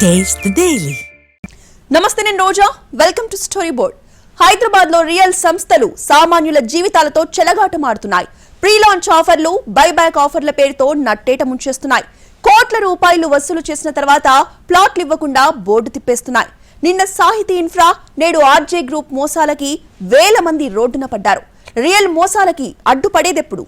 Taste the Daily. నమస్తే, నేను Roja. Welcome to story board. Hyderabad లో రియల్ సంస్థలు సామాన్యుల జీవితాలతో చెలగాటమాడుతున్నాయి. ప్రీ లాంచ్ ఆఫర్లు, బైబ్యాక్ ఆఫర్ల పేరుతో నట్టేట ముంచేస్తున్నాయి. కోట్ల రూపాయలు వసూలు చేసిన తర్వాత ప్లాట్లు ఇవ్వకుండా బోర్డు తిప్పేస్తున్నాయి. నిన్న సాహితీ ఇన్ఫ్రా, నేడు ఆర్జే గ్రూప్ మోసాలకి వేల మంది రోడ్డున పడ్డారు. రియల్ మోసాలకి అడ్డుపడేదెప్పుడు?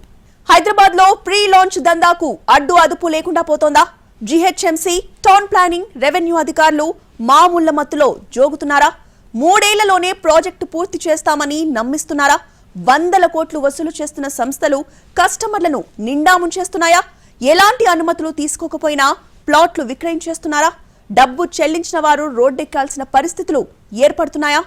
హైదరాబాద్ లో ప్రీ లాంచ్ దందాకు అడ్డు అదుపు లేకుండా పోతోందా? జీహెచ్ఎంసీ, టౌన్ ప్లానింగ్, రెవెన్యూ అధికారులు మామూళ్ల మత్తులో జోగుతున్నారా? 3 ఏళ్లలోనే ప్రాజెక్టు పూర్తి చేస్తామని నమ్మిస్తున్నారా? వందల కోట్లు వసూలు చేస్తున్న సంస్థలు కస్టమర్లను నిండా ముంచేస్తున్నాయా? ఎలాంటి అనుమతులు తీసుకోకపోయినా ప్లాట్లు విక్రయించేస్తున్నారా? డబ్బు చెల్లించిన వారు రోడ్డెక్కాల్సిన పరిస్థితులు ఏర్పడుతున్నాయా?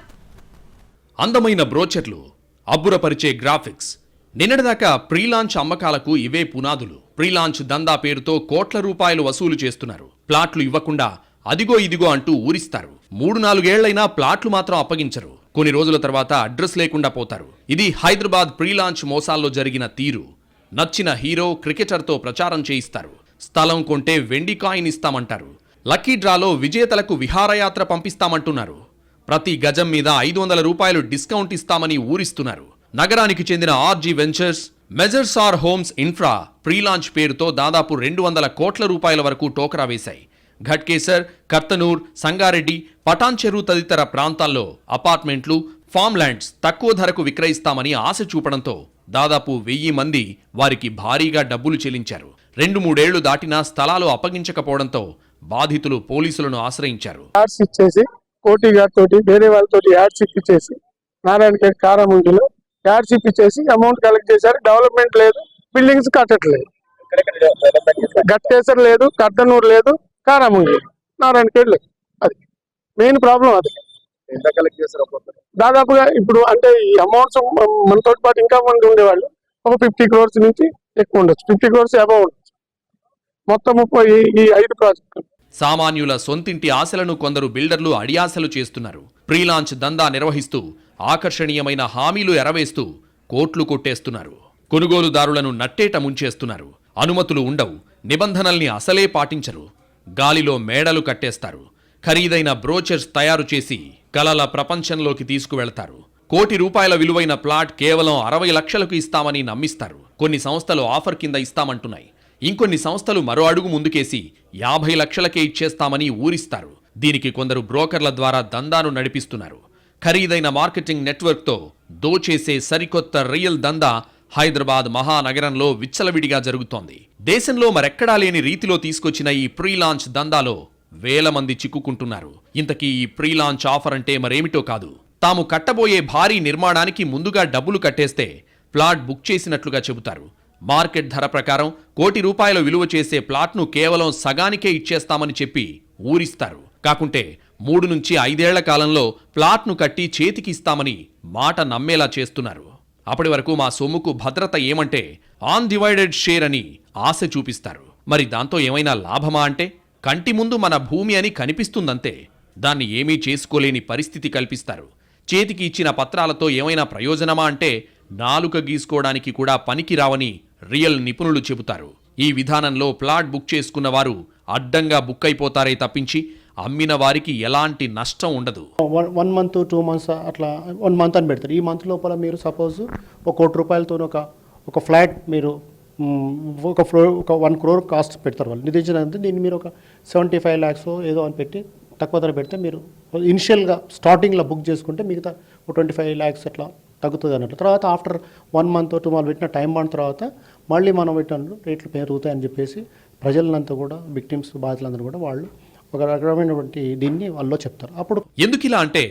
అందమైన బ్రోచర్లు, అబ్బురపరిచే గ్రాఫిక్స్, నిన్నటిదాకా ప్రీలాంచ్ అమ్మకాలకు ఇవే పునాదులు. ప్రీలాంచ్ దందా పేరుతో కోట్ల రూపాయలు వసూలు చేస్తున్నారు. ప్లాట్లు ఇవ్వకుండా అదిగో ఇదిగో అంటూ ఊరిస్తారు. 3-4 ఏళ్లైనా ప్లాట్లు మాత్రం అప్పగించరు. కొన్ని రోజుల తర్వాత అడ్రస్ లేకుండా పోతారు. ఇది హైదరాబాద్ ప్రీలాంచ్ మోసాల్లో జరిగిన తీరు. నచ్చిన హీరో, క్రికెటర్తో ప్రచారం చేయిస్తారు. స్థలం కొంటే వెండి కాయిన్ ఇస్తామంటారు. లక్కీ డ్రాలో విజేతలకు విహారయాత్ర పంపిస్తామంటున్నారు. ప్రతి గజం మీద 500 రూపాయలు డిస్కౌంట్ ఇస్తామని ఊరిస్తున్నారు. నగరానికి చెందిన RG ventures, measures R homes infra prelaunch పేరుతో దాదాపు 200 కోట్ల రూపాయల వరకు టోకరా వేశాయి. ఘట్కేసర్, కర్తనూర్, సంగారెడ్డి, పటాన్ చెరు తదితర ప్రాంతాల్లో అపార్ట్మెంట్లు, ఫామ్ ల్యాండ్స్ తక్కువ ధరకు విక్రయిస్తామని ఆశ చూపడంతో దాదాపు 1000 మంది వారికి భారీగా డబ్బులు చెల్లించారు. 2-3 ఏళ్లు దాటినా స్థలాలు అప్పగించకపోవడంతో బాధితులు పోలీసులను ఆశ్రయించారు. కోటి గారితో వేరే వాళ్ళతో యాడ్స్ ఇప్పించేసి నారాయణఖేడ్ కారాముండిలో యాడ్స్ ఇప్పించేసి అమౌంట్ కలెక్ట్ చేశారు. డెవలప్మెంట్ లేదు, బిల్డింగ్స్ కట్టట్లేదు. గట్కేసర్ లేదు, కర్దనూరు లేదు, కారాముండి, నారాయణఖేడ్ లేదు. అది మెయిన్ ప్రాబ్లం. అది దాదాపుగా ఇప్పుడు అంటే ఈ అమౌంట్స్ మనతో పాటు ఇంకా మంది ఉండేవాళ్ళు ఒక 50 crores నుంచి ఎక్కువ ఉండొచ్చు. 50 crores అబౌవ్ ఉండొచ్చు. మొత్తం ఈ 5 ప్రాజెక్టులు. సామాన్యుల సొంతింటి ఆశలను కొందరు బిల్డర్లు అడియాసలు చేస్తున్నారు. ప్రీలాంచ్ దందా నిర్వహిస్తూ ఆకర్షణీయమైన హామీలు ఎరవేస్తూ కోట్లు కొట్టేస్తున్నారు. కొనుగోలుదారులను నట్టేట ముంచేస్తున్నారు. అనుమతులు ఉండవు, నిబంధనల్ని అసలే పాటించరు. గాలిలో మేడలు కట్టేస్తారు. ఖరీదైన బ్రోచర్స్ తయారు చేసి కలల ప్రపంచంలోకి తీసుకువెళ్తారు. కోటి రూపాయల విలువైన ప్లాట్ కేవలం 60 లక్షలకు ఇస్తామని నమ్మిస్తారు. కొన్ని సంస్థలు ఆఫర్ కింద ఇస్తామంటున్నాయి. ఇంకొన్ని సంస్థలు మరో అడుగు ముందుకేసి 50 లక్షలకే ఇచ్చేస్తామని ఊరిస్తారు. దీనికి కొందరు బ్రోకర్ల ద్వారా దందాను నడిపిస్తున్నారు. ఖరీదైన మార్కెటింగ్ నెట్వర్క్తో దోచేసే సరికొత్త రియల్ దందా హైదరాబాద్ మహానగరంలో విచ్చలవిడిగా జరుగుతోంది. దేశంలో మరెక్కడా లేని రీతిలో తీసుకొచ్చిన ఈ ప్రీలాంచ్ దందాలో వేల మంది చిక్కుకుంటున్నారు. ఇంతకీ ఈ ప్రీలాంచ్ ఆఫర్ అంటే మరేమిటో కాదు. తాము కట్టబోయే భారీ నిర్మాణానికి ముందుగా డబ్బులు కట్టేస్తే ప్లాట్ బుక్ చేసినట్లుగా చెబుతారు. మార్కెట్ ధర ప్రకారం కోటి రూపాయల విలువ చేసే ప్లాట్ను కేవలం సగానికే ఇచ్చేస్తామని చెప్పి ఊరిస్తారు. కాకుంటే 3 నుంచి 5 ఏళ్ల కాలంలో ప్లాట్ను కట్టి చేతికి ఇస్తామని మాట నమ్మేలా చేస్తున్నారు. అప్పటి వరకు మా సొమ్ముకు భద్రత ఏమంటే అన్డివైడెడ్ షేర్ అని ఆశ చూపిస్తారు. మరి దాంతో ఏమైనా లాభమా అంటే కంటి ముందు మన భూమి అని కనిపిస్తుందంతే. దాన్ని ఏమీ చేసుకోలేని పరిస్థితి కల్పిస్తారు. చేతికి ఇచ్చిన పత్రాలతో ఏమైనా ప్రయోజనమా అంటే నాలుక గీసుకోవడానికి కూడా పనికి రావని రియల్ నిపుణులు చెబుతారు. ఈ విధానంలో ప్లాట్ బుక్ చేసుకున్న వారు అడ్డంగా బుక్ అయిపోతారే తప్పించి అమ్మిన వారికి ఎలాంటి నష్టం ఉండదు. 1 month 2 months అట్లా 1 month అని పెడతారు. ఈ మంత్ లోపల మీరు సపోజ్ 1 కోటి రూపాయలతో ఒక ఫ్లాట్ మీరు ఒక ఫ్లోర్ ఒక 1 crore కాస్ట్ పెడతారు. వాళ్ళు నిధించినంత దీన్ని మీరు ఒక 75 lakhs ఏదో అని పెట్టి తక్కువ ధర పెడితే మీరు ఇనిషియల్గా స్టార్టింగ్లో బుక్ చేసుకుంటే మిగతా 25 lakhs అట్లా తగ్గుతుంది అన్నట్టు. తర్వాత ఆఫ్టర్ 1 month 2 months పెట్టిన టైం బాండ్ తర్వాత మళ్ళీ మనం పెట్టిన రేట్లు పెరుగుతాయని చెప్పేసి ప్రజలంతా కూడా విక్టిమ్స్, బాధితులందరూ కూడా వాళ్ళు ఒక రకమైనటువంటి దీన్ని వాళ్ళు చెప్తారు. అప్పుడు ఎందుకిలా అంటే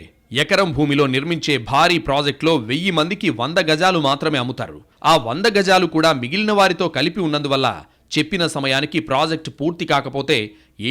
ఎకరం భూమిలో నిర్మించే భారీ ప్రాజెక్టులో 1000 మందికి 100 గజాలు మాత్రమే అమ్ముతారు. ఆ 100 గజాలు కూడా మిగిలిన వారితో కలిపి ఉన్నందువల్ల చెప్పిన సమయానికి ప్రాజెక్టు పూర్తి కాకపోతే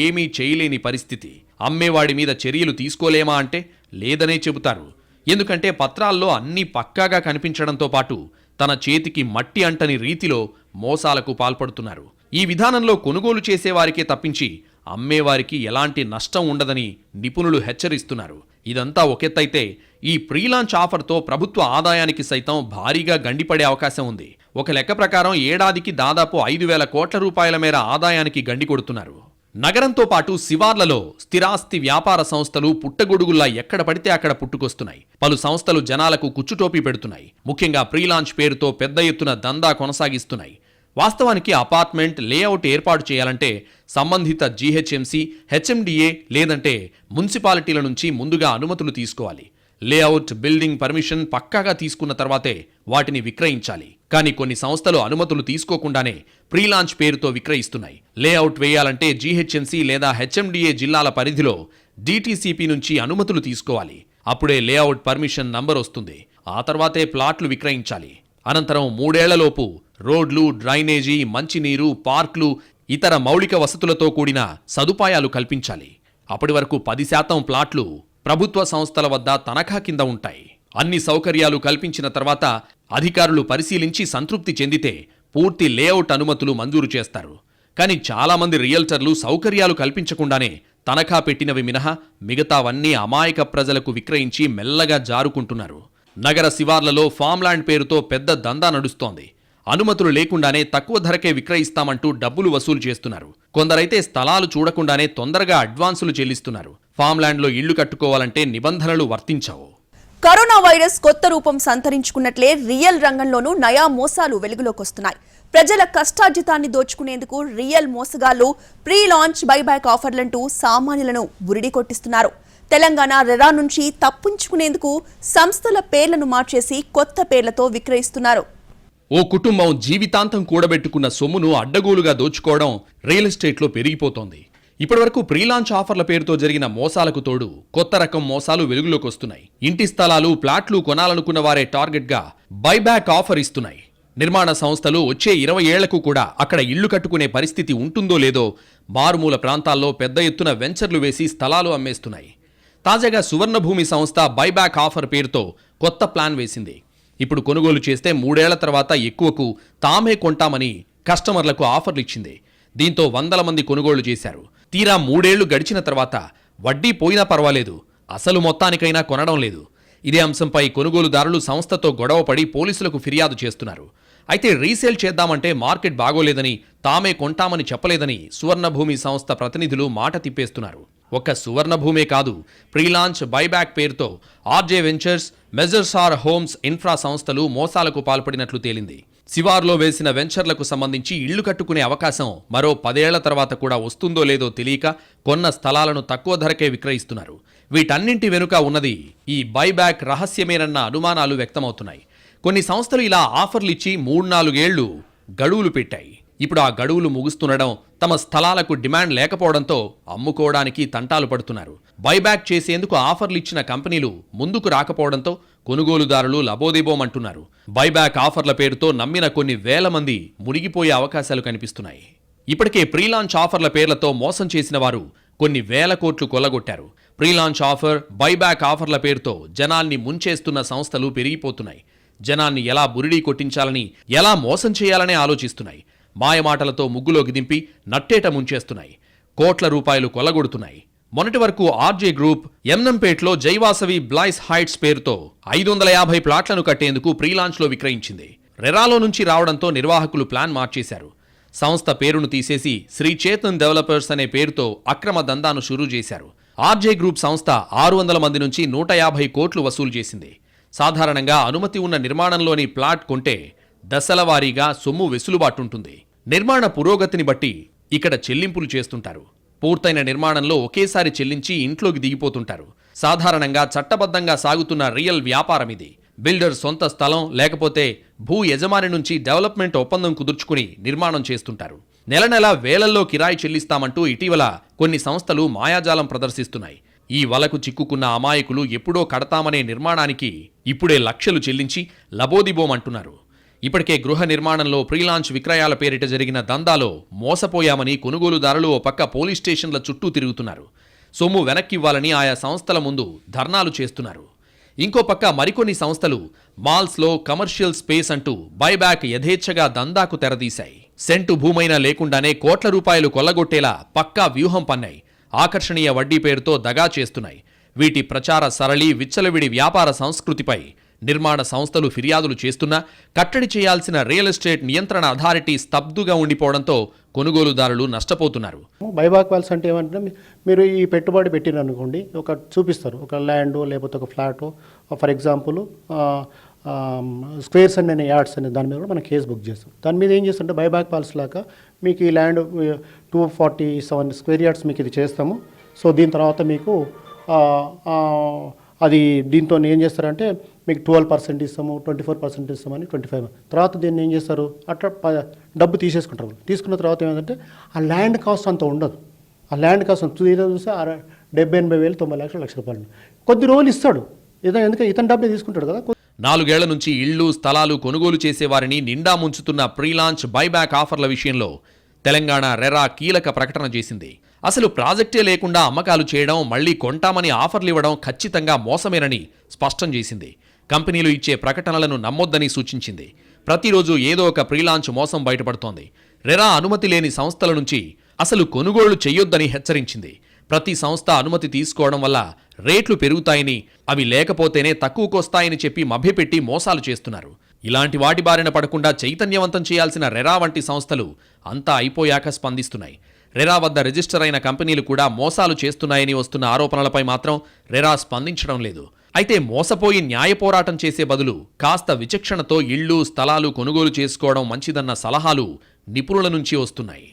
ఏమీ చేయలేని పరిస్థితి. అమ్మేవాడి మీద చర్యలు తీసుకోలేమా అంటే లేదనే చెబుతారు. ఎందుకంటే పత్రాల్లో అన్నీ పక్కాగా కనిపించడంతో పాటు తన చేతికి మట్టి అంటని రీతిలో మోసాలకు పాల్పడుతున్నారు. ఈ విధానంలో కొనుగోలు చేసేవారికే తప్పించి అమ్మేవారికి ఎలాంటి నష్టం ఉండదని నిపుణులు హెచ్చరిస్తున్నారు. ఇదంతా ఒకెత్తైతే ఈ ప్రీలాంచ్ ఆఫర్తో ప్రభుత్వ ఆదాయానికి సైతం భారీగా గండిపడే అవకాశం ఉంది. ఒక లెక్క ప్రకారం ఏడాదికి దాదాపు 5,000 కోట్ల రూపాయల మేర ఆదాయానికి గండి కొడుతున్నారు. నగరంతో పాటు శివార్లలో స్థిరాస్తి వ్యాపార సంస్థలు పుట్టగొడుగుల్లా ఎక్కడ పడితే అక్కడ పుట్టుకొస్తున్నాయి. పలు సంస్థలు జనాలకు కుచ్చుటోపీ పెడుతున్నాయి. ముఖ్యంగా ప్రీలాంచ్ పేరుతో పెద్ద ఎత్తున దందా కొనసాగిస్తున్నాయి. వాస్తవానికి అపార్ట్మెంట్ లేఅవుట్ ఏర్పాటు చేయాలంటే సంబంధిత జీహెచ్ఎంసీ, హెచ్ఎండిఏ లేదంటే మున్సిపాలిటీల నుంచి ముందుగా అనుమతులు తీసుకోవాలి. లేఅవుట్, బిల్డింగ్ పర్మిషన్ పక్కాగా తీసుకున్న తర్వాతే వాటిని విక్రయించాలి. కానీ కొన్ని సంస్థలు అనుమతులు తీసుకోకుండానే ప్రీలాంచ్ పేరుతో విక్రయిస్తున్నాయి. లేఅవుట్ వేయాలంటే జీహెచ్ఎంసీ లేదా హెచ్ఎండిఏ జిల్లాల పరిధిలో డిటిసిపి నుంచి అనుమతులు తీసుకోవాలి. అప్పుడే లేఅవుట్ పర్మిషన్ నంబర్ వస్తుంది. ఆ తర్వాతే ప్లాట్లు విక్రయించాలి. అనంతరం 3 ఏళ్లలోపు రోడ్లు, డ్రైనేజీ, మంచినీరు, పార్కులు, ఇతర మౌలిక వసతులతో కూడిన సదుపాయాలు కల్పించాలి. అప్పటి వరకు 10% ప్లాట్లు ప్రభుత్వ సంస్థల వద్ద తనఖా కింద ఉంటాయి. అన్ని సౌకర్యాలు కల్పించిన తర్వాత అధికారులు పరిశీలించి సంతృప్తి చెందితే పూర్తి లేఅవుట్ అనుమతులు మంజూరు చేస్తారు. కానీ చాలామంది రియల్టర్లు సౌకర్యాలు కల్పించకుండానే తనఖా పెట్టినవి మినహా మిగతావన్నీ అమాయక ప్రజలకు విక్రయించి మెల్లగా జారుకుంటున్నారు. నగర శివార్లలో ఫామ్ల్యాండ్ పేరుతో పెద్ద దందా నడుస్తోంది. అనుమతులు లేకుండానే తక్కువ ధరకే విక్రయిస్తామంటూ డబ్బులు వసూలు చేస్తున్నారు. కొందరైతే స్థలాలు చూడకుండానే తొందరగా అడ్వాన్సులు చెల్లిస్తున్నారు. ఫామ్ల్యాండ్లో ఇళ్లు కట్టుకోవాలంటే నిబంధనలు వర్తించవు. కరోనా వైరస్ కొత్త రూపం సంతరించుకున్నట్లే రియల్ రంగంలోనూ నయా మోసాలు వెలుగులోకొస్తున్నాయి. ప్రజల కష్టార్జితాన్ని దోచుకునేందుకు రియల్ మోసగాళ్లు ప్రీ లాంచ్ బైబ్యాక్ ఆఫర్లంటూ సామాన్యులను బురిడి కొట్టిస్తున్నారు. తెలంగాణ రెరా నుంచి తప్పించుకునేందుకు సంస్థల పేర్లను మార్చేసి కొత్త పేర్లతో విక్రయిస్తున్నారు. ఓ కుటుంబం జీవితాంతం కూడబెట్టుకున్న సొమ్మును అడ్డగోలుగా దోచుకోవడం రియల్ ఎస్టేట్లో పెరిగిపోతోంది. ఇప్పటివరకు ప్రీలాంచ్ ఆఫర్ల పేరుతో జరిగిన మోసాలకు తోడు కొత్త రకం మోసాలు వెలుగులోకి వస్తున్నాయి. ఇంటి స్థలాలు, ప్లాట్లు కొనాలనుకున్న వారే టార్గెట్గా బైబ్యాక్ ఆఫర్ ఇస్తున్నాయి. నిర్మాణ సంస్థలు వచ్చే 20 ఏళ్లకు కూడా అక్కడ ఇళ్లు కట్టుకునే పరిస్థితి ఉంటుందో లేదో మారుమూల ప్రాంతాల్లో పెద్ద ఎత్తున వెంచర్లు వేసి స్థలాలు అమ్మేస్తున్నాయి. తాజాగా సువర్ణభూమి సంస్థ బైబ్యాక్ ఆఫర్ పేరుతో కొత్త ప్లాన్ వేసింది. ఇప్పుడు కొనుగోలు చేస్తే 3 ఏళ్ల తర్వాత ఎక్కువకు తామే కొంటామని కస్టమర్లకు ఆఫర్లు ఇచ్చింది. దీంతో వందల మంది కొనుగోలు చేశారు. తీరా 3 ఏళ్లు గడిచిన తర్వాత వడ్డీ పోయినా పర్వాలేదు, అసలు మొత్తానికైనా కొనడం లేదు. ఇదే అంశంపై కొనుగోలుదారులు సంస్థతో గొడవపడి పోలీసులకు ఫిర్యాదు చేస్తున్నారు. అయితే రీసేల్ చేద్దామంటే మార్కెట్ బాగోలేదని, తామే కొంటామని చెప్పలేదని సువర్ణభూమి సంస్థ ప్రతినిధులు మాట తిప్పేస్తున్నారు. ఒక్క సువర్ణభూమే కాదు, ప్రీలాంచ్ బైబ్యాక్ పేరుతో ఆర్జే వెంచర్స్, మెజర్సార్ హోమ్స్ ఇన్ఫ్రా సంస్థలు మోసాలకు పాల్పడినట్లు తేలింది. శివార్లో వేసిన వెంచర్లకు సంబంధించి ఇళ్లు కట్టుకునే అవకాశం మరో 10 ఏళ్ల తర్వాత కూడా వస్తుందో లేదో తెలియక కొన్న స్థలాలను తక్కువ ధరకే విక్రయిస్తున్నారు. వీటన్నింటి వెనుక ఉన్నది ఈ బైబ్యాక్ రహస్యమేనన్న అనుమానాలు వ్యక్తమవుతున్నాయి. కొన్ని సంస్థలు ఇలా ఆఫర్లు ఇచ్చి 3-4 ఏళ్లు గడువులు పెట్టాయి. ఇప్పుడు ఆ గడువులు ముగుస్తుండడం, తమ స్థలాలకు డిమాండ్ లేకపోవడంతో అమ్ముకోవడానికి తంటాలు పడుతున్నారు. బైబ్యాక్ చేసేందుకు ఆఫర్లు ఇచ్చిన కంపెనీలు ముందుకు రాకపోవడంతో కొనుగోలుదారులు లబోదిబోమంటున్నారు. బైబ్యాక్ ఆఫర్ల పేరుతో నమ్మిన కొన్ని వేల మంది మునిగిపోయే అవకాశాలు కనిపిస్తున్నాయి. ఇప్పటికే ప్రీలాంచ్ ఆఫర్ల పేర్లతో మోసం చేసిన వారు కొన్ని వేల కోట్లు కొల్లగొట్టారు. ప్రీలాంచ్ ఆఫర్, బైబ్యాక్ ఆఫర్ల పేరుతో జనాల్ని ముంచేస్తున్న సంస్థలు పెరిగిపోతున్నాయి. జనాన్ని ఎలా బురిడీ కొట్టించాలని, ఎలా మోసం చేయాలనే ఆలోచిస్తున్నాయి. మాయమాటలతో ముగ్గులోకి దింపి నట్టేట ముంచేస్తున్నాయి. కోట్ల రూపాయలు కొల్లగొడుతున్నాయి. మొన్నటి వరకు ఆర్జే గ్రూప్ ఎంనంపేట్లో జైవాసవి బ్లైస్ హైట్స్ పేరుతో 550 ప్లాట్లను కట్టేందుకు ప్రీలాంచ్లో విక్రయించింది. రెరాలో నుంచి రావడంతో నిర్వాహకులు ప్లాన్ మార్చేశారు. సంస్థ పేరును తీసేసి శ్రీ చేతన్ డెవలపర్స్ అనే పేరుతో అక్రమ దందాను షురూ చేశారు. ఆర్జే గ్రూప్ సంస్థ 600 మంది నుంచి 150 కోట్లు వసూలు చేసింది. సాధారణంగా అనుమతి ఉన్న నిర్మాణంలోని ప్లాట్ కొంటే దశల వారీగా సొమ్ము వెసులుబాటుంటుంది. నిర్మాణ పురోగతిని బట్టి ఇక్కడ చెల్లింపులు చేస్తుంటారు. పూర్తయిన నిర్మాణంలో ఒకేసారి చెల్లించి ఇంట్లోకి దిగిపోతుంటారు. సాధారణంగా చట్టబద్ధంగా సాగుతున్న రియల్ వ్యాపారం ఇది. బిల్డర్ సొంత స్థలం లేకపోతే భూ యజమాని నుంచి డెవలప్మెంట్ ఒప్పందం కుదుర్చుకుని నిర్మాణం చేస్తుంటారు. నెల నెల వేలల్లో కిరాయి చెల్లిస్తామంటూ ఇటీవల కొన్ని సంస్థలు మాయాజాలం ప్రదర్శిస్తున్నాయి. ఈ వలకు చిక్కుకున్న అమాయకులు ఎప్పుడో కడతామనే నిర్మాణానికి ఇప్పుడే లక్షలు చెల్లించి లబోదిబోమంటున్నారు. ఇప్పటికే గృహ నిర్మాణంలో ప్రీలాంచ్ విక్రయాల పేరిట జరిగిన దందాలో మోసపోయామని కొనుగోలుదారులు ఓ పక్క పోలీస్ స్టేషన్ల చుట్టూ తిరుగుతున్నారు. సొమ్ము వెనక్కివ్వాలని ఆయా సంస్థల ముందు ధర్నాలు చేస్తున్నారు. ఇంకో పక్క మరికొన్ని సంస్థలు మాల్స్లో కమర్షియల్ స్పేస్ అంటూ బైబ్యాక్ యథేచ్ఛగా దందాకు తెరదీశాయి. సెంటు భూమైనా లేకుండానే కోట్ల రూపాయలు కొల్లగొట్టేలా పక్కా వ్యూహం పన్నాయి. ఆకర్షణీయ వడ్డీ పేరుతో దగా చేస్తున్నాయి. వీటి ప్రచార సరళి, విచ్చలవిడి వ్యాపార సంస్కృతిపై నిర్మాణ సంస్థలు ఫిర్యాదులు చేస్తున్నా కట్టడి చేయాల్సిన రియల్ ఎస్టేట్ నియంత్రణ అథారిటీ స్తబ్దుగా ఉండిపోవడంతో కొనుగోలుదారులు నష్టపోతున్నారు. బైబ్యాక్ వాల్స్ అంటే ఏమంటే మీరు ఈ పెట్టుబడి పెట్టిన అనుకోండి, ఒక చూపిస్తారు ఒక ల్యాండ్ లేకపోతే ఒక ఫ్లాట్, ఫర్ ఎగ్జాంపుల్ స్క్వేర్స్ అనే యార్డ్స్ అనే దాని మీద కూడా మనం కేసు బుక్ చేస్తాం. దాని మీద ఏం చేస్తుంటే బైబ్యాక్ పాలసీ లాగా మీకు ఈ ల్యాండ్ 247 స్క్వేర్ యార్డ్స్ మీకు ఇది చేస్తాము. సో దీని తర్వాత మీకు అది దీంతో ఏం చేస్తారంటే మీకు 12% ఇస్తాము, 24% ఇస్తామని 25 తర్వాత దీన్ని ఏం చేస్తారు అట్లా డబ్బు తీసేసుకుంటారు. తీసుకున్న తర్వాత ఏమంటే ఆ ల్యాండ్ కాస్ట్ అంత ఉండదు. ఆ ల్యాండ్ కాస్ట్ చూస్తే 70,000, 80,000, 90 లక్షల రూపాయలు కొద్ది రోజులు ఇస్తాడు. ఎందుకంటే ఇతను డబ్బే తీసుకుంటాడు కదా. 4 ఏళ్ల నుంచి ఇళ్లు స్థలాలు కొనుగోలు చేసేవారిని నిండా ముంచుతున్న ప్రీలాంచ్ బైబ్యాక్ ఆఫర్ల విషయంలో తెలంగాణ రెరా కీలక ప్రకటన చేసింది. అసలు ప్రాజెక్టే లేకుండా అమ్మకాలు చేయడం, మళ్లీ కొంటామని ఆఫర్లు ఇవ్వడం ఖచ్చితంగా మోసమేనని స్పష్టం చేసింది. కంపెనీలు ఇచ్చే ప్రకటనలను నమ్మొద్దని సూచించింది. ప్రతిరోజు ఏదో ఒక ప్రీలాంచ్ మోసం బయటపడుతోంది. రెరా అనుమతి లేని సంస్థల నుంచి అసలు కొనుగోళ్లు చేయొద్దని హెచ్చరించింది. ప్రతి సంస్థ అనుమతి తీసుకోవడం వల్ల రేట్లు పెరుగుతాయని, అవి లేకపోతేనే తక్కువకొస్తాయని చెప్పి మభ్యపెట్టి మోసాలు చేస్తున్నారు. ఇలాంటి వాటి బారిన పడకుండా చైతన్యవంతం చేయాల్సిన రెరా వంటి సంస్థలు అంతా అయిపోయాక స్పందిస్తున్నాయి. రెరా వద్ద రిజిస్టర్ అయిన కంపెనీలు కూడా మోసాలు చేస్తున్నాయని వస్తున్న ఆరోపణలపై మాత్రం రెరా స్పందించడం లేదు. అయితే మోసపోయి న్యాయ పోరాటం చేసే బదులు కాస్త విచక్షణతో ఇళ్లు స్థలాలు కొనుగోలు చేసుకోవడం మంచిదన్న సలహాలు నిపుణుల నుంచి వస్తున్నాయి.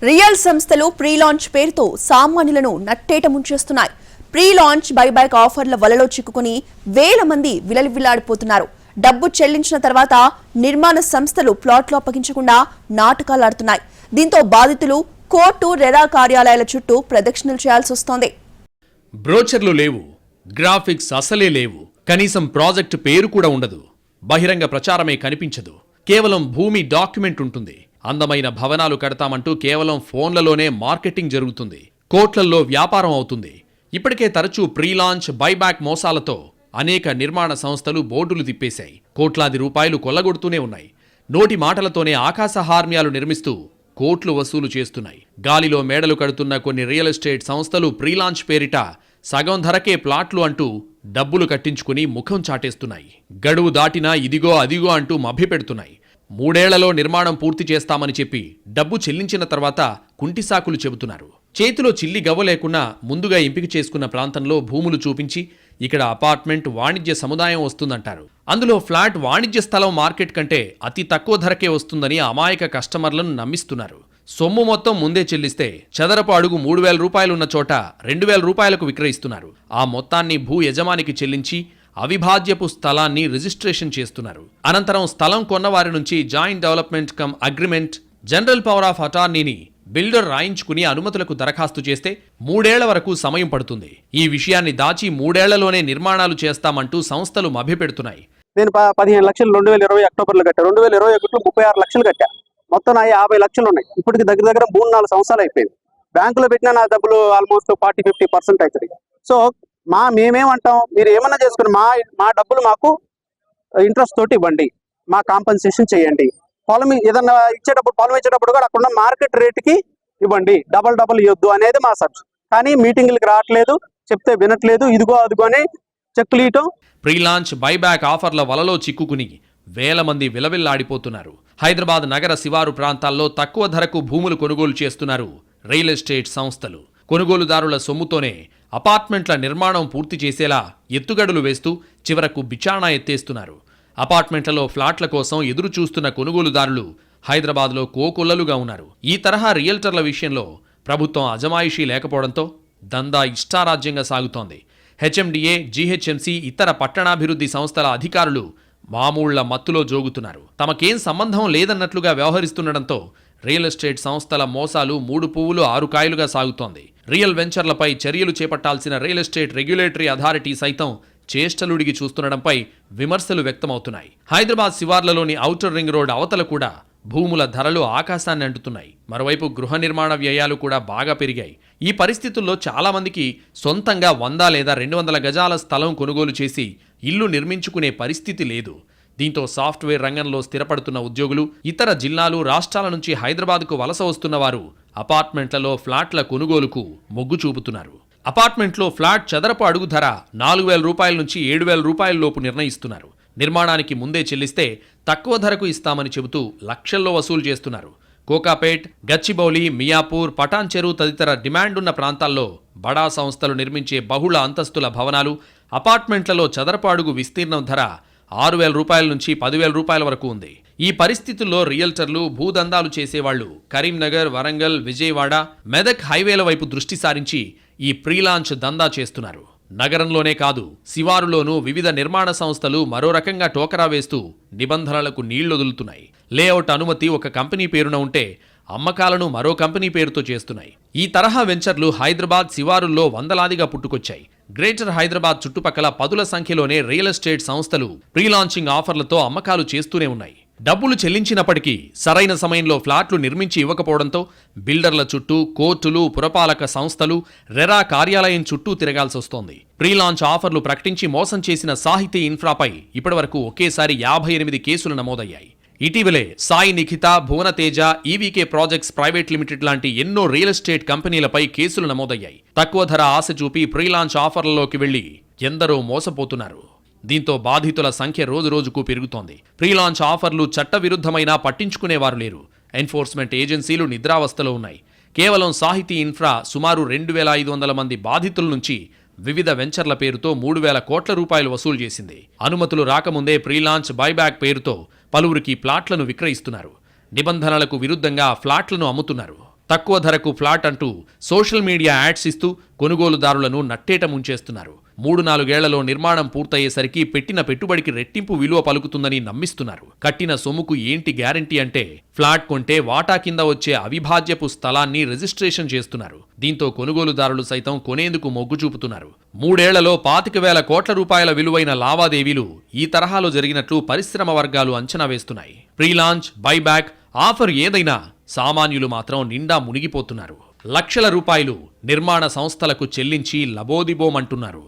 రియల్ సంస్థలు ప్రీలాంచ్ పేరుతో సామాన్యులను నట్టేట ముంచేస్తున్నాయి. ప్రీలాంచ్ బైబ్యాక్ ఆఫర్ల వలలో చిక్కుకుని వేల మంది విలవిల్లాడిపోతున్నారు. డబ్బు చెల్లించిన తర్వాత నిర్మాణ సంస్థలు ప్లాట్లు అప్పగించకుండా నాటకాలాడుతున్నాయి. దీంతో బాధితులు కోర్టు, రెరా కార్యాలయాల చుట్టూ ప్రదక్షిణలు చేయాల్సి వస్తోంది. బ్రోచర్లు లేవు, గ్రాఫిక్స్ అసలే లేవు, కనీసం ప్రాజెక్టు పేరు కూడా ఉండదు, బహిరంగ ప్రచారమే కనిపించదు. కేవలం భూమి డాక్యుమెంట్ ఉంటుంది. అందమైన భవనాలు కడతామంటూ కేవలం ఫోన్లలోనే మార్కెటింగ్ జరుగుతుంది. కోట్లల్లో వ్యాపారం అవుతుంది. ఇప్పటికే తరచూ ప్రీలాంచ్ బైబ్యాక్ మోసాలతో అనేక నిర్మాణ సంస్థలు బోర్డులు తిప్పేశాయి. కోట్లాది రూపాయలు కొల్లగొడుతూనే ఉన్నాయి. నోటి మాటలతోనే ఆకాశ హార్మ్యాలు నిర్మిస్తూ కోట్లు వసూలు చేస్తున్నాయి. గాలిలో మేడలు కడుతున్న కొన్ని రియల్ ఎస్టేట్ సంస్థలు ప్రీలాంచ్ పేరిట సగం ధరకే ప్లాట్లు అంటూ డబ్బులు కట్టించుకుని ముఖం చాటేస్తున్నాయి. గడువు దాటినా ఇదిగో అదిగో అంటూ మభ్యపెడుతున్నాయి. 3 ఏళ్లలో నిర్మాణం పూర్తి చేస్తామని చెప్పి డబ్బు చెల్లించిన తర్వాత కుంటిసాకులు చెబుతున్నారు. చేతిలో చిల్లి గవ్వ లేకున్నా ముందుగా ఎంపిక చేసుకున్న ప్రాంతంలో భూములు చూపించి ఇక్కడ అపార్ట్మెంట్, వాణిజ్య సముదాయం వస్తుందంటారు. అందులో ఫ్లాట్ వాణిజ్య స్థలం మార్కెట్ కంటే అతి తక్కువ ధరకే వస్తుందని అమాయక కస్టమర్లను నమ్మిస్తున్నారు. సొమ్ము మొత్తం ముందే చెల్లిస్తే చదరపు అడుగు 3,000 రూపాయలున్న చోట 2,000 రూపాయలకు విక్రయిస్తున్నారు. ఆ మొత్తాన్ని భూ యజమానికి చెల్లించి అవిభాజ్యపు స్థలాన్ని రిజిస్ట్రేషన్ చేస్తున్నారు. అనంతరం స్థలం కొన్నవారి నుంచి joint development cum agreement, general power of అటార్నీని బిల్డర్ రాయించుకుని అనుమతులకు దరఖాస్తు చేస్తే 3 ఏళ్ల వరకు సమయం పడుతుంది. ఈ విషయాన్ని దాచి 3 ఏళ్లలోనే నిర్మాణాలు చేస్తామంటూ సంస్థలు మభ్యపెడుతున్నాయి. నేను 15 లక్షలు 2020 అక్టోబర్లో కట్టా. 2021లో 36 లక్షలు కట్టా. మొత్తం నా 50 లక్షలు ఉన్నాయి. ఇప్పటికి దగ్గర 3-4 సంవత్సరాలు అయిపోయింది. బ్యాంకులో పెట్టినా నా డబ్బులు ఆల్మోస్ట్ 40-50% అవుతుంది. సో మేమేమంటాం, మీరు ఏమన్నా చేసుకుని మా డబ్బులు మాకు ఇంట్రెస్ట్ తోటి ఇవ్వండి, మా కాంపన్సేషన్ చేయండి. పొలం ఏదన్నా ఇచ్చేటప్పుడు, పొలం ఇచ్చేటప్పుడు కూడా అక్కడ మార్కెట్ రేటుకి ఇవ్వండి, డబల్ ఇవ్వద్దు అనేది మా సబ్జెక్ట్. కానీ మీటింగ్లకు రావట్లేదు, చెప్తే వినట్లేదు, ఇదిగో అదిగో అని చెక్కులు ఇవ్వటం. ప్రీలాంచ్ బైబ్యాక్ ఆఫర్ల వలలో చిక్కుకుని వేల మంది విలవిల్లాడిపోతున్నారు. హైదరాబాద్ నగర శివారు ప్రాంతాల్లో తక్కువ ధరకు భూములు కొనుగోలు చేస్తున్నారు రియల్ ఎస్టేట్ సంస్థలు. కొనుగోలుదారుల సొమ్ముతోనే అపార్ట్మెంట్ల నిర్మాణం పూర్తి చేసేలా ఎత్తుగడులు వేస్తూ చివరకు బిచాణా ఎత్తేస్తున్నారు. అపార్ట్మెంట్లలో ఫ్లాట్ల కోసం ఎదురు చూస్తున్న కొనుగోలుదారులు హైదరాబాద్లో కోకొల్లలుగా ఉన్నారు. ఈ తరహా రియల్టర్ల విషయంలో ప్రభుత్వం అజమాయిషీ లేకపోవడంతో దందా ఇష్టారాజ్యంగా సాగుతోంది. హెచ్ఎండిఏ, జీహెచ్ఎంసీ, ఇతర పట్టణాభివృద్ధి సంస్థల అధికారులు మామూళ్ల మత్తులో జోగుతున్నారు. తమకేం సంబంధం లేదన్నట్లుగా వ్యవహరిస్తుండటంతో రియల్ ఎస్టేట్ సంస్థల మోసాలు 3 పువ్వులు 6 కాయలుగా సాగుతోంది. రియల్ వెంచర్లపై చర్యలు చేపట్టాల్సిన రియల్ ఎస్టేట్ రెగ్యులేటరీ అథారిటీ సైతం చేష్టలుడిగి చూస్తుండడంపై విమర్శలు వ్యక్తమవుతున్నాయి. హైదరాబాద్ శివార్లలోని ఔటర్ రింగ్ రోడ్ అవతల కూడా భూముల ధరలు ఆకాశాన్ని అంటుతున్నాయి. మరోవైపు గృహ నిర్మాణ వ్యయాలు కూడా బాగా పెరిగాయి. ఈ పరిస్థితుల్లో చాలామందికి సొంతంగా 100 లేదా 200 గజాల స్థలం కొనుగోలు చేసి ఇల్లు నిర్మించుకునే పరిస్థితి లేదు. దీంతో సాఫ్ట్వేర్ రంగంలో స్థిరపడుతున్న ఉద్యోగులు, ఇతర జిల్లాలు, రాష్ట్రాల నుంచి హైదరాబాద్కు వలస వస్తున్న వారు అపార్ట్మెంట్లలో ఫ్లాట్ల కొనుగోలుకు మొగ్గు చూపుతున్నారు. అపార్ట్మెంట్లో ఫ్లాట్ చదరపు అడుగు ధర 4,000 రూపాయల నుంచి 7,000 రూపాయల లోపు నిర్ణయిస్తున్నారు. నిర్మాణానికి ముందే చెల్లిస్తే తక్కువ ధరకు ఇస్తామని చెబుతూ లక్షల్లో వసూలు చేస్తున్నారు. కోకాపేట్, గచ్చిబౌలి, మియాపూర్, పటాన్ చెరు తదితర డిమాండున్న ప్రాంతాల్లో బడా సంస్థలు నిర్మించే బహుళ అంతస్తుల భవనాలు, అపార్ట్మెంట్లలో చదరపు అడుగు విస్తీర్ణం ధర 6,000 రూపాయల నుంచి 10,000 రూపాయల వరకు ఉంది. ఈ పరిస్థితుల్లో రియల్టర్లు, భూదందాలు చేసేవాళ్లు కరీంనగర్, వరంగల్, విజయవాడ, మెదక్ హైవేల వైపు దృష్టి సారించి ఈ ప్రీలాంచ్ దందా చేస్తున్నారు. నగరంలోనే కాదు, శివారులోనూ వివిధ నిర్మాణ సంస్థలు మరో రకంగా టోకరా వేస్తూ నిబంధనలకు నీళ్లొదులుతున్నాయి. లేఅవుట్ అనుమతి ఒక కంపెనీ పేరున ఉంటే అమ్మకాలను మరో కంపెనీ పేరుతో చేస్తున్నాయి. ఈ తరహా వెంచర్లు హైదరాబాద్ శివారుల్లో వందలాదిగా పుట్టుకొచ్చాయి. గ్రేటర్ హైదరాబాద్ చుట్టుపక్కల పదుల సంఖ్యలోనే రియల్ ఎస్టేట్ సంస్థలు ప్రీలాంచింగ్ ఆఫర్లతో అమ్మకాలు చేస్తూనే ఉన్నాయి. డబ్బులు చెల్లించినప్పటికీ సరైన సమయంలో ఫ్లాట్లు నిర్మించి ఇవ్వకపోవడంతో బిల్డర్ల చుట్టూ కోర్టులు, పురపాలక సంస్థలు, రెరా కార్యాలయం చుట్టూ తిరగాల్సొస్తోంది. ప్రీలాంచ్ ఆఫర్లు ప్రకటించి మోసం చేసిన సాహితీ ఇన్ఫ్రాపై ఇప్పటివరకు ఒకేసారి 58 కేసులు నమోదయ్యాయి. ఇటీవలే Sai Nikhita, Bhuvanateja, EVK projects private limited లాంటి ఎన్నో రియల్ ఎస్టేట్ కంపెనీలపై కేసులు నమోదయ్యాయి. తక్కువ ధర ఆశ చూపి ప్రీలాంచ్ ఆఫర్లలోకి వెళ్లి ఎందరో మోసపోతున్నారు. దీంతో బాధితుల సంఖ్య రోజురోజుకు పెరుగుతోంది. ప్రీలాంచ్ ఆఫర్లు చట్టవిరుద్ధమైనా పట్టించుకునేవారు లేరు. ఎన్ఫోర్స్మెంట్ ఏజెన్సీలు నిద్రావస్థలో ఉన్నాయి. కేవలం సాహితీ ఇన్ఫ్రా సుమారు 2,500 మంది బాధితుల నుంచి వివిధ వెంచర్ల పేరుతో 3,000 కోట్ల రూపాయలు వసూలు చేసింది. అనుమతులు రాకముందే ప్రీలాంచ్ బైబ్యాక్ పేరుతో పలువురికి ప్లాట్లను విక్రయిస్తున్నారు. నిబంధనలకు విరుద్ధంగా ఫ్లాట్లను అమ్ముతున్నారు. తక్కువ ధరకు ఫ్లాట్ అంటూ సోషల్ మీడియా యాడ్స్ ఇస్తూ కొనుగోలుదారులను నట్టేట ముంచేస్తున్నారు. 3-4 ఏళ్లలో నిర్మాణం పూర్తయ్యేసరికి పెట్టిన పెట్టుబడికి రెట్టింపు విలువ పలుకుతుందని నమ్మిస్తున్నారు. కట్టిన సొమ్ముకు ఏంటి గ్యారంటీ అంటే ఫ్లాట్ కొంటే వాటా కింద వచ్చే అవిభాజ్యపు స్థలాన్ని రిజిస్ట్రేషన్ చేస్తున్నారు. దీంతో కొనుగోలుదారులు సైతం కొనేందుకు మొగ్గు చూపుతున్నారు. 3 ఏళ్లలో 25,000 కోట్ల రూపాయల విలువైన లావాదేవీలు ఈ తరహాలో జరిగినట్లు పరిశ్రమ వర్గాలు అంచనా వేస్తున్నాయి. ప్రీలాంచ్, బైబ్యాక్ ఆఫర్ ఏదైనా సామాన్యులు మాత్రం నిండా మునిగిపోతున్నారు. లక్షల రూపాయలు నిర్మాణ సంస్థలకు చెల్లించి లబోదిబోమంటున్నారు.